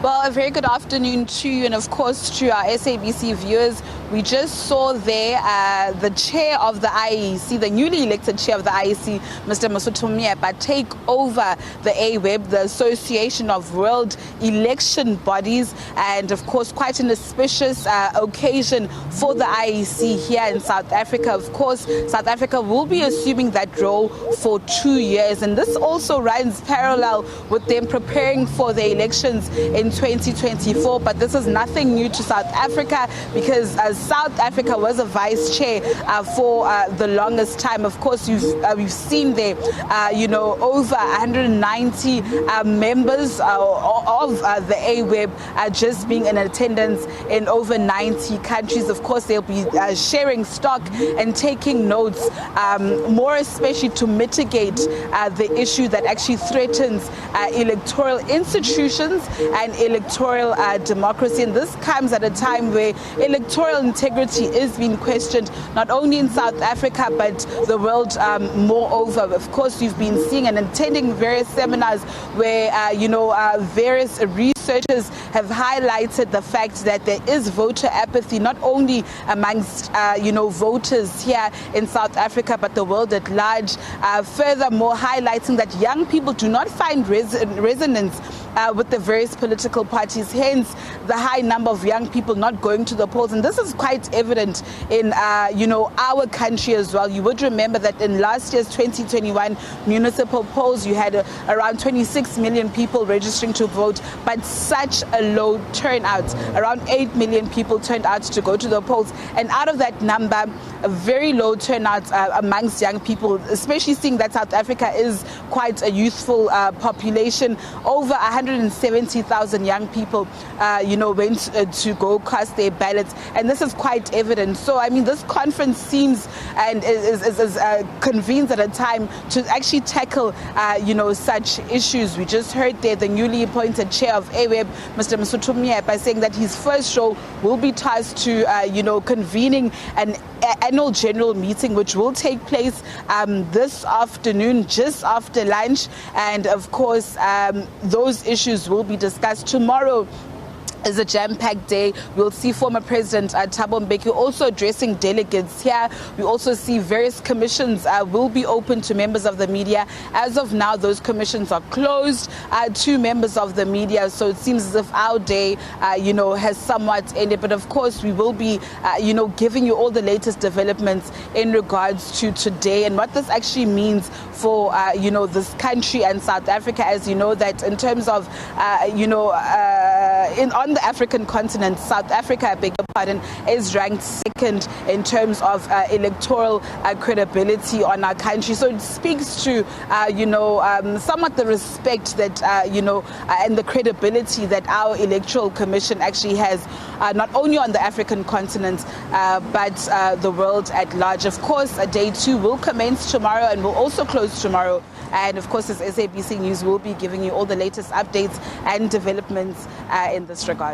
Well, a very good afternoon to you, and of course to our SABC viewers. We just saw there the chair of the IEC, the newly elected chair of the IEC, Mr. Mosotho Moepya, take over the AWEB, the Association of World Election Bodies, and of course quite an auspicious occasion for the IEC here in South Africa. Of course, South Africa will be assuming that role for 2 years, and this also runs parallel with them preparing for the elections in 2024. But this is nothing new to South Africa, because South Africa was a vice chair for the longest time. Of course, we've seen there, over 190 members of the AWEB just being in attendance in over 90 countries. Of course, they'll be sharing stock and taking notes, more especially to mitigate the issue that actually threatens electoral institutions and electoral democracy. And this comes at a time where electoral integrity is being questioned, not only in South Africa, but the world moreover. Of course, you've been seeing and attending various seminars where, various researchers have highlighted the fact that there is voter apathy, not only amongst, voters here in South Africa, but the world at large. Furthermore, highlighting that young people do not find resonance with the various political parties, hence the high number of young people not going to the polls. And this is quite evident in, our country as well. You would remember that in last year's 2021 municipal polls, you had around 26 million people registering to vote, but such a low turnout. Around 8 million people turned out to go to the polls. And out of that number, a very low turnout amongst young people, especially seeing that South Africa is quite a youthful population. Over 170,000 young people, went to go cast their ballots, and this is quite evident. So, I mean, this conference seems and is convenes at a time to actually tackle, such issues. We just heard there the newly appointed chair of AWEB, Mr. Mosotho Moepya, saying that his first role will be tasked to, convening an annual general meeting, which will take place this afternoon, just after lunch. And of course, those issues will be discussed. Tomorrow is a jam-packed day. We'll see former President Thabo Mbeki also addressing delegates here. We also see various commissions will be open to members of the media. As of now, those commissions are closed to members of the media. So it seems as if our day, has somewhat ended. But of course, we will be, giving you all the latest developments in regards to today and what this actually means for, this country and South Africa. As you know, that in terms of, on the African continent, South Africa, I beg your pardon, is ranked second in terms of electoral credibility on our country. So it speaks to, somewhat the respect that, and the credibility that our electoral commission actually has, not only on the African continent, but the world at large. Of course, day 2 will commence tomorrow and will also close tomorrow. And of course, as SABC News will be giving you all the latest updates and developments in this regard.